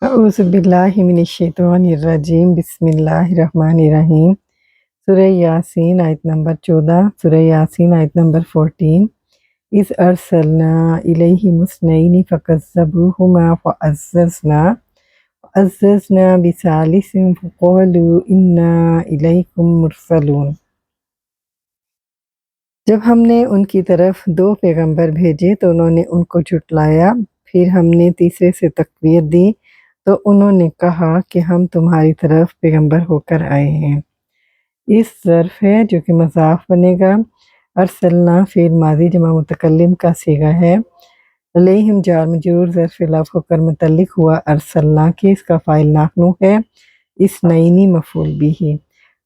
اعوذ باللہ من الشیطان الرجیم بسم اللہ الرحمن الرحیم۔ سورہ یاسین آیت نمبر 14، سورہ یاسین آیت نمبر 14۔ اذ ارسلنا الیہم اثنین فکذبوہما فعززنا بثالث فقالوا انا الیکم مرسلون۔ جب ہم نے ان کی طرف 2 پیغمبر بھیجے تو انہوں نے ان کو جھٹلایا، پھر ہم نے تیسرے سے تقویت دی تو انہوں نے کہا کہ ہم تمہاری طرف پیغمبر ہو کر آئے ہیں۔ اس ظرف ہے جو کہ مضاف بنے گا۔ ارسلنا فعل ماضی جمع متکلم کا صیغہ ہے۔ علیہم جار مجرور ظرف لفظ ہو کر متعلق ہوا ارسلنا کے، اس کا فاعل نحن ہے، اثنین مفعول بھی۔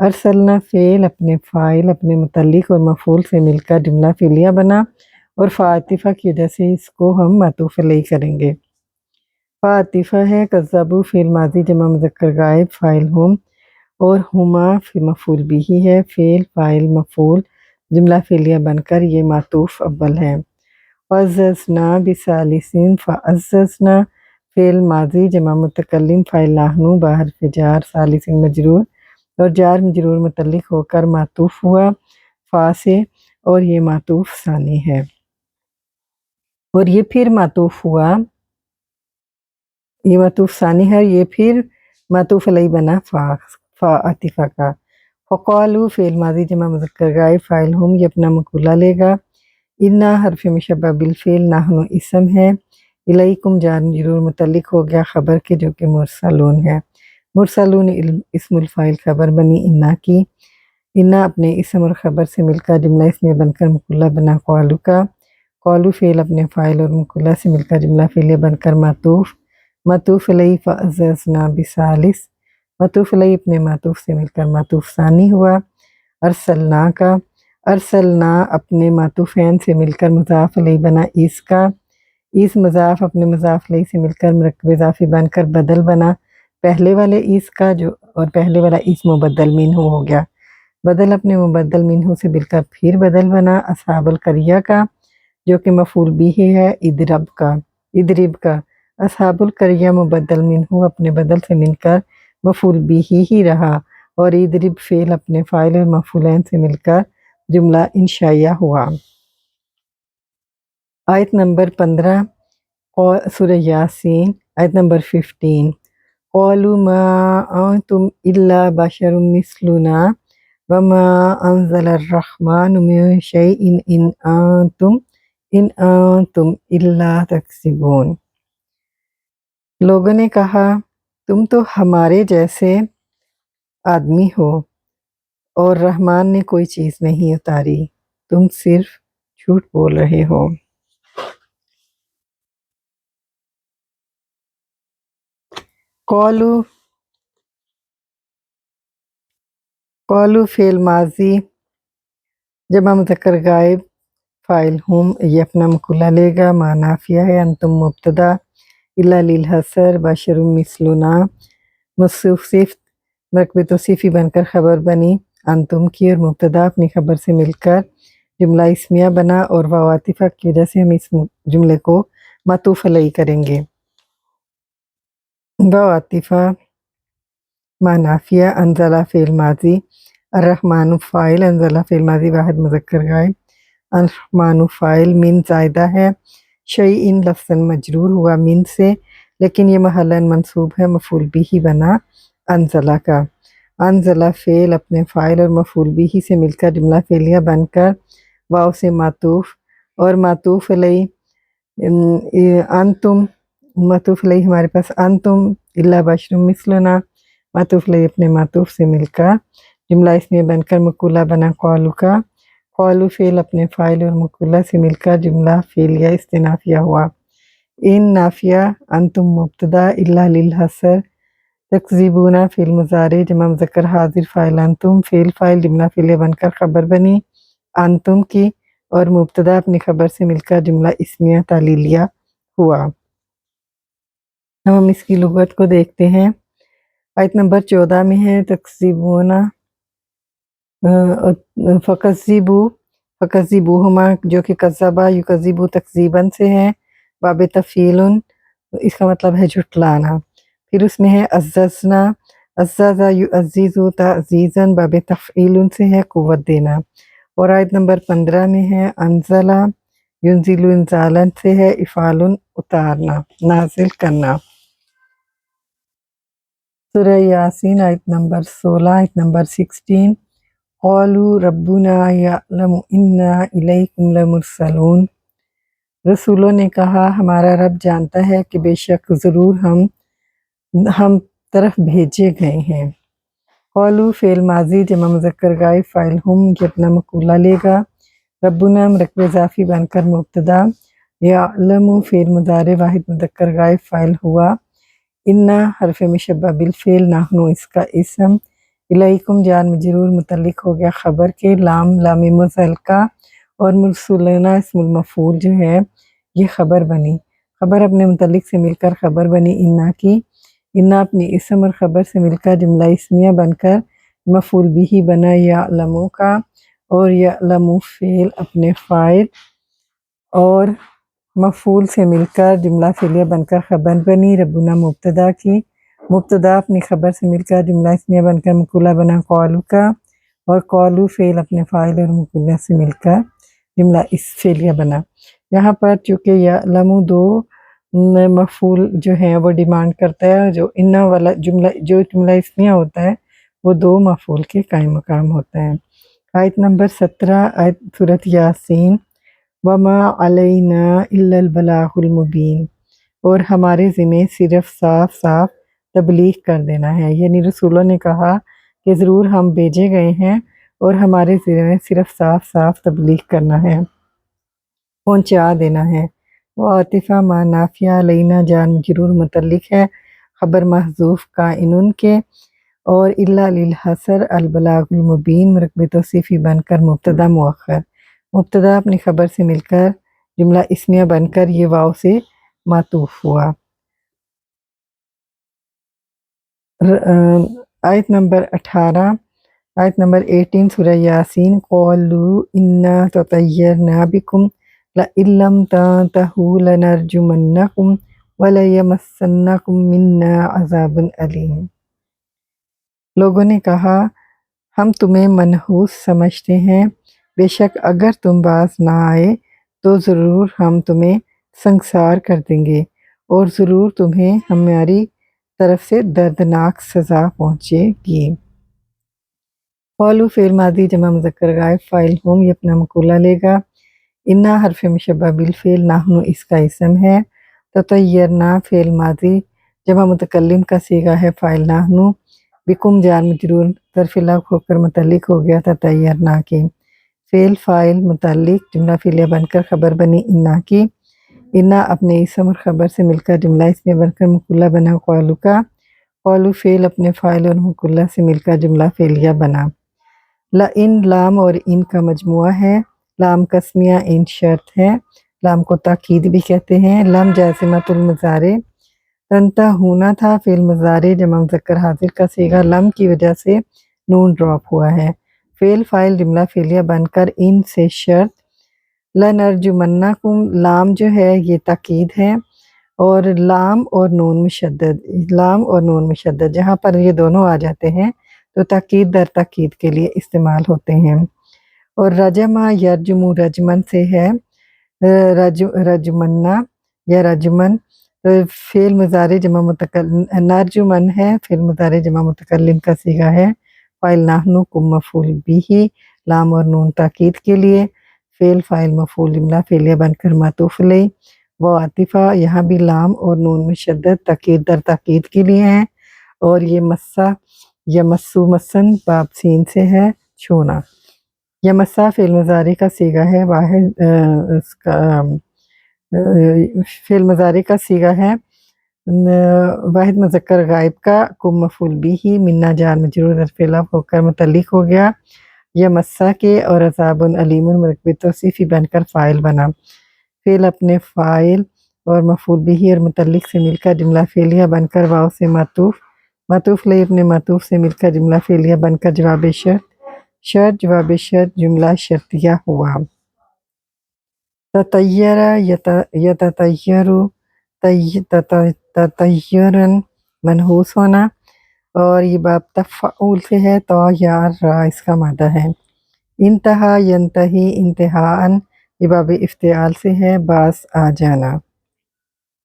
ارسلنا فعل اپنے فاعل اپنے متعلق اور مفعول سے مل کر جملہ فعلیہ بنا اور فاعطفہ کی وجہ سے اس کو ہم معطوف علیہ کریں گے۔ فاعطفہ ہے کذبوا فعل ماضی جمع مذکر غائب فاعل ہم، اور ہما مفعول بھی ہے، فعل فاعل مفعول جملہ فعلیہ بن کر یہ معطوف اول ہے۔ فعززنا بثالث فعززنا فعل ماضی جمع متکلم فاعل نحن بحرف جار ثالث مجرور اور جار مجرور متعلق ہو کر معطوف ہوا فا سے، اور یہ معطوف ثانی ہے، اور یہ پھر معطوف ہوا، یہ معطوف ثانی ہے، یہ پھر معطوف علیہ بنا فا عطیفہ کا۔ فقالو فعل ماضی جمع مذکر غائب فاعل ہم، یہ اپنا مقولہ لے گا۔ انا حرف مشبہ بالفعل نحن اسم ہے، الیکم جار مجرور متعلق ہو گیا خبر کے جو کہ مرسلون ہے۔ مرسلون اسم الفاعل خبر بنی انا کی، انا اپنے اسم اور خبر سے مل کر جملہ اسمیہ بن کر مقولہ بنا قالو کا۔ قالو فعل اپنے فاعل اور مقولہ سے مل کر جملہ فعلیہ بن کر معطوف علیہ فعززنا بثالث، معطوف علیہ اپنے معطوف سے مل کر معطوف ثانی ہوا۔ ارسلنا کا، ارسلنا اپنے معطوفین سے مل کر مضاف علیہ بنا اس کا، اس مضاف اپنے مضاف علیہ سے مل کر مرکب اضافی بن کر بدل بنا پہلے والے اس کا، جو اور پہلے والا اس مبدل منہ ہو گیا، بدل اپنے مبدل منہ سے مل کر پھر بدل بنا اصحاب القریہ کا جو کہ مفعول بھی ہے اضرب کا۔ اصحاب القریہ مبدل منہ اپنے بدل سے مل کر مفعول بھی ہی رہا، اور اضرب فعل اپنے فاعل اور مفعولین سے مل کر جملہ انشائیہ ہوا۔ آیت نمبر 15 سورہ یاسین آیت نمبر 15۔ قالوا ما انتم الا بشر مثلنا وما انزل الرحمن من شيء ان انتم الا تکذبون۔ لوگوں نے کہا تم تو ہمارے جیسے آدمی ہو اور رحمان نے کوئی چیز نہیں اتاری، تم صرف جھوٹ بول رہے ہو۔ قالو فعل ماضی جمع مذکر غائب فاعل ہم، یہ اپنا مقولہ لے گا، ما نافیہ ہے، انتم مبتدا، الا للحصر، بشر مثلنا موصوف مرکب توصیفی بن کر خبر بنی انتم کی، اور مبتدا اپنی خبر سے مل کر جملہ اسمیہ بنا، اور واو عاطفہ کی وجہ سے ہم اس جملے کو معطوف علیہ کریں گے۔ واو عاطفہ ما نافیہ، انزلہ فعل ماضی، الرحمن فاعل، انزلہ فعل ماضی واحد مذکر غائب، الرحمن فاعل، من زائدہ ہے، شیئن لفظاً مجرور ہوا من سے، لیکن یہ محلاً منصوب ہے، مفعول بھی بنا انزلہ کا۔ انزلہ فعل اپنے فاعل اور مفعول بھی سے مل کر جملہ فعلیہ بن کر واو سے معطوف، اور معطوف علیہ انتم، معطوف علیہ ہمارے پاس انتم الا بشر مثلنا، معطوف علیہ اپنے معطوف سے مل کر جملہ اسمیہ بن کر مقولہ بنا قالو کا۔ قالو فعل اپنے فاعل اور مقولہ سے مل کر جملہ فعلیہ استنافیہ ہوا۔ ان نافیہ، انتم مبتدا، الا للحصر، تکذبون فعل مضارع جمع مذکر حاضر فاعل انتم، فعل فاعل جملہ فعلیہ بن کر خبر بنی انتم کی، اور مبتدا اپنی خبر سے مل کر جملہ اسمیہ تعلیلیہ ہوا۔ ہم اس کی لغت کو دیکھتے ہیں۔ آیت نمبر 14 میں ہے تکذبون، فکذبوہما جو کہ کذبہ یکذبو تکذیباً سے ہے، باب تفعیل، اس کا مطلب ہے جھٹلانا۔ پھر اس میں ہے عززنا، عززا یعززو تعزیزاً باب تفعیل سے ہے قوت دینا، اور آیت نمبر 15 میں ہے انزلہ ینزل انزالن سے ہے افعال اتارنا، نازل کرنا۔ سورہ یاسین آیت نمبر 16، آیت نمبر 16، قالوا ربنا یعلم انا الیکم لمرسلون، رسولوں نے کہا ہمارا رب جانتا ہے کہ بے شک ضرور ہم طرف بھیجے گئے ہیں۔ قالوا فعل ماضی جمع مذکر غائب فاعل ہم، یہ اپنا مقولہ لے گا۔ ربنا مرکب اضافی بن کر مبتدا، یعلم فعل مضارع واحد مذکر غائب فاعل ہوا، انا حرف مشبہ بالفعل، نحن اس کا اسم، الیکم جار مجرور متعلق ہو گیا خبر کے، لام لام متعلقہ، اور مرسلنا اسم المفعول جو ہے یہ خبر بنی، خبر اپنے متعلق سے مل کر خبر بنی انا کی، انا اپنی اسم اور خبر سے مل کر جملہ اسمیہ بن کر مفعول بھی بنا یعلمو کا، اور یعلمو فعل اپنے فاعل اور مفعول سے مل کر جملہ فعلیہ بن کر خبر بنی ربنا مبتدا کی، مبتدا اپنی خبر سے مل کر جملہ اسمیہ بن کر مقولہ بنا قالو کا، اور قالو فعل اپنے فاعل اور مقولہ سے مل کر جملہ اس فعلیہ بنا۔ یہاں پر چونکہ یعلمو دو مفعول جو ہیں وہ ڈیمانڈ کرتا ہے، جو انا والا جملہ اسمیہ ہوتا ہے وہ دو مفعول کے قائم مقام ہوتا ہے۔ آیت نمبر 17 آیت سورۃ یاسین، وما علینا الا البلاغ المبین، اور ہمارے ذمہ صرف صاف صاف تبلیغ کر دینا ہے، یعنی رسولوں نے کہا کہ ضرور ہم بھیجے گئے ہیں اور ہمارے ذمہ صرف صاف صاف تبلیغ کرنا ہے، پہنچا دینا ہے۔ وہ عاطفہ ما نافیہ علینا جار مجرور متعلق ہے خبر محذوف کائنن کے، اور الا للحصر البلاغ المبین مرکب توصیفی بن کر مبتدا مؤخر، مبتدا اپنی خبر سے مل کر جملہ اسمیہ بن کر یہ واو سے معطوف ہوا۔ آیت نمبر 18، آیت نمبر 18 سورہ یاسین، قالوا انا تطیرنا بکم لئن لم تنتہوا لنرجمنکم ولیمسنکم منا عذاب علیم، لوگوں نے کہا ہم تمہیں منحوس سمجھتے ہیں، بے شک اگر تم باز نہ آئے تو ضرور ہم تمہیں سنگسار کر دیں گے، اور ضرور تمہیں ہماری طرف سے دردناک سزا پہنچے گی۔ قالوا فعل ماضی جمع مذکر غائب فاعل ہم، یہ اپنا مقولہ لے گا۔ انا حرف مشبہ بالفعل، نحن اس کا اسم ہے۔ تطیرنا فعل ماضی جمع متکلم کا صیغہ ہے فاعل نحن، بکم جار مجرور ظرف لغو ہو کر متعلق ہو گیا تطیرنا کے، فعل فاعل متعلق جملہ فعلیہ بن کر خبر بنی انا کی، انا اپنے اسم اور خبر سے مل کر جملہ اسمیہ بن کر مقولہ بنا قالو کا، قالو فعل اپنے فاعل اور مقولہ سے مل کر جملہ فعلیہ بنا۔ لئن لام اور ان کا مجموعہ ہے، لام قسمیہ ان شرط ہے، لام کو تاکید بھی کہتے ہیں، لام جازمۃ المضارع، تنتہونا تھا فعل مضارع جمع مذکر حاضر کا صیغہ، لم کی وجہ سے نون ڈراپ ہوا ہے، فعل فاعل جملہ فعلیہ بن کر ان سے شرط، لنرجمنکم لام جو ہے یہ تاکید ہے، اور لام اور نون مشدد جہاں پر یہ دونوں آ جاتے ہیں تو تاکید در تاکید کے لیے استعمال ہوتے ہیں۔ اور رجمہ یرجمو رجمن سے ہے، رجمنا یا رجمن، فعل مضارع جمع متکلم، نرجمن ہے فعل مضارع جمع متکلم کا صیغہ ہے، فاعل نحن کم مفعول بھی، لام اور نون تاکید کے لیے، فعل فاعل مفعول جملہ فعلیہ بن کر معطوف علیہ، وہ عاطفہ یہاں بھی لام اور نون مشدد تاکید در تاکید کے لیے ہیں، اور یہ مسا یا مسو مسن باب سین سے ہے چھونا، یا مسا فعل مضارع کا صیغہ ہے، واحد اس کا فعل مضارع کا صیغہ ہے واحد مذکر غائب کا، کم مفعول بھی، منا جار مجرور ظرف لغو ہو کر متعلق ہو گیا یا مسا کے، اور عذاب علیم مرکب توصیفی بن کر فاعل بنا، فعل اپنے فاعل اور مفعول بھی اور متعلق سے مل کر جملہ فعلیہ بن کر واو سے معطوف لئی اپنے معطوف سے مل کر جملہ فعلیہ بن کر جواب شرط جواب شرط جملہ شرطیہ ہوا۔ تطیر یتطیر تطیرن منحوس ہونا، اور یہ باب تفعول سے ہے، تو یا را اس کا مادہ ہے۔ انتہا ینتہی انتہاءً، یہ باب افتعال سے ہے، باز آ جانا۔